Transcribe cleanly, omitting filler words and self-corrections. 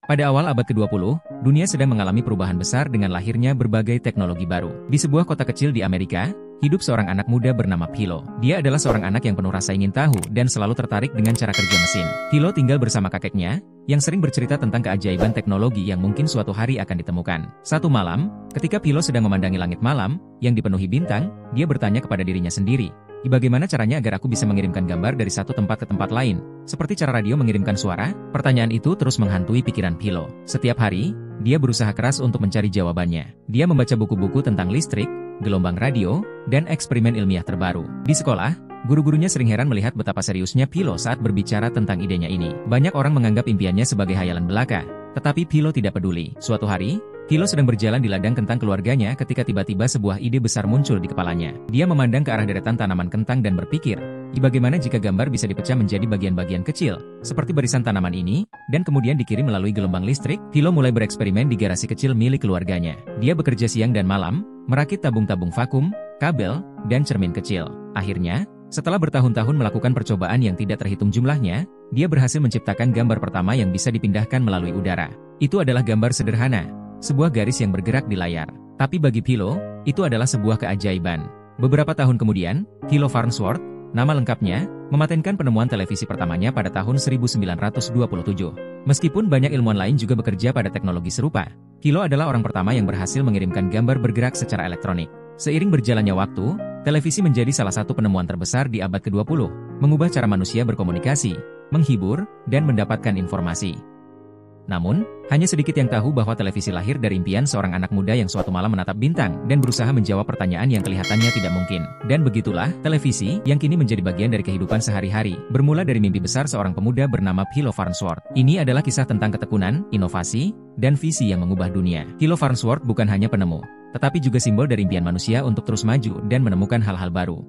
Pada awal abad ke-20, dunia sedang mengalami perubahan besar dengan lahirnya berbagai teknologi baru. Di sebuah kota kecil di Amerika, hidup seorang anak muda bernama Philo. Dia adalah seorang anak yang penuh rasa ingin tahu dan selalu tertarik dengan cara kerja mesin. Philo tinggal bersama kakeknya, yang sering bercerita tentang keajaiban teknologi yang mungkin suatu hari akan ditemukan. Satu malam, ketika Philo sedang memandangi langit malam, yang dipenuhi bintang, dia bertanya kepada dirinya sendiri, bagaimana caranya agar aku bisa mengirimkan gambar dari satu tempat ke tempat lain? Seperti cara radio mengirimkan suara? Pertanyaan itu terus menghantui pikiran Philo. Setiap hari, dia berusaha keras untuk mencari jawabannya. Dia membaca buku-buku tentang listrik, gelombang radio, dan eksperimen ilmiah terbaru. Di sekolah, guru-gurunya sering heran melihat betapa seriusnya Philo saat berbicara tentang idenya ini. Banyak orang menganggap impiannya sebagai hayalan belaka, tetapi Philo tidak peduli. Suatu hari, Philo sedang berjalan di ladang kentang keluarganya ketika tiba-tiba sebuah ide besar muncul di kepalanya. Dia memandang ke arah deretan tanaman kentang dan berpikir, bagaimana jika gambar bisa dipecah menjadi bagian-bagian kecil, seperti barisan tanaman ini, dan kemudian dikirim melalui gelombang listrik? Philo mulai bereksperimen di garasi kecil milik keluarganya. Dia bekerja siang dan malam, merakit tabung-tabung vakum, kabel, dan cermin kecil. Akhirnya, setelah bertahun-tahun melakukan percobaan yang tidak terhitung jumlahnya, dia berhasil menciptakan gambar pertama yang bisa dipindahkan melalui udara. Itu adalah gambar sederhana, sebuah garis yang bergerak di layar. Tapi bagi Philo, itu adalah sebuah keajaiban. Beberapa tahun kemudian, Philo Farnsworth, nama lengkapnya, mematenkan penemuan televisi pertamanya pada tahun 1927. Meskipun banyak ilmuwan lain juga bekerja pada teknologi serupa, Philo adalah orang pertama yang berhasil mengirimkan gambar bergerak secara elektronik. Seiring berjalannya waktu, televisi menjadi salah satu penemuan terbesar di abad ke-20, mengubah cara manusia berkomunikasi, menghibur, dan mendapatkan informasi. Namun, hanya sedikit yang tahu bahwa televisi lahir dari impian seorang anak muda yang suatu malam menatap bintang dan berusaha menjawab pertanyaan yang kelihatannya tidak mungkin. Dan begitulah, televisi, yang kini menjadi bagian dari kehidupan sehari-hari, bermula dari mimpi besar seorang pemuda bernama Philo Farnsworth. Ini adalah kisah tentang ketekunan, inovasi, dan visi yang mengubah dunia. Philo Farnsworth bukan hanya penemu, tetapi juga simbol dari impian manusia untuk terus maju dan menemukan hal-hal baru.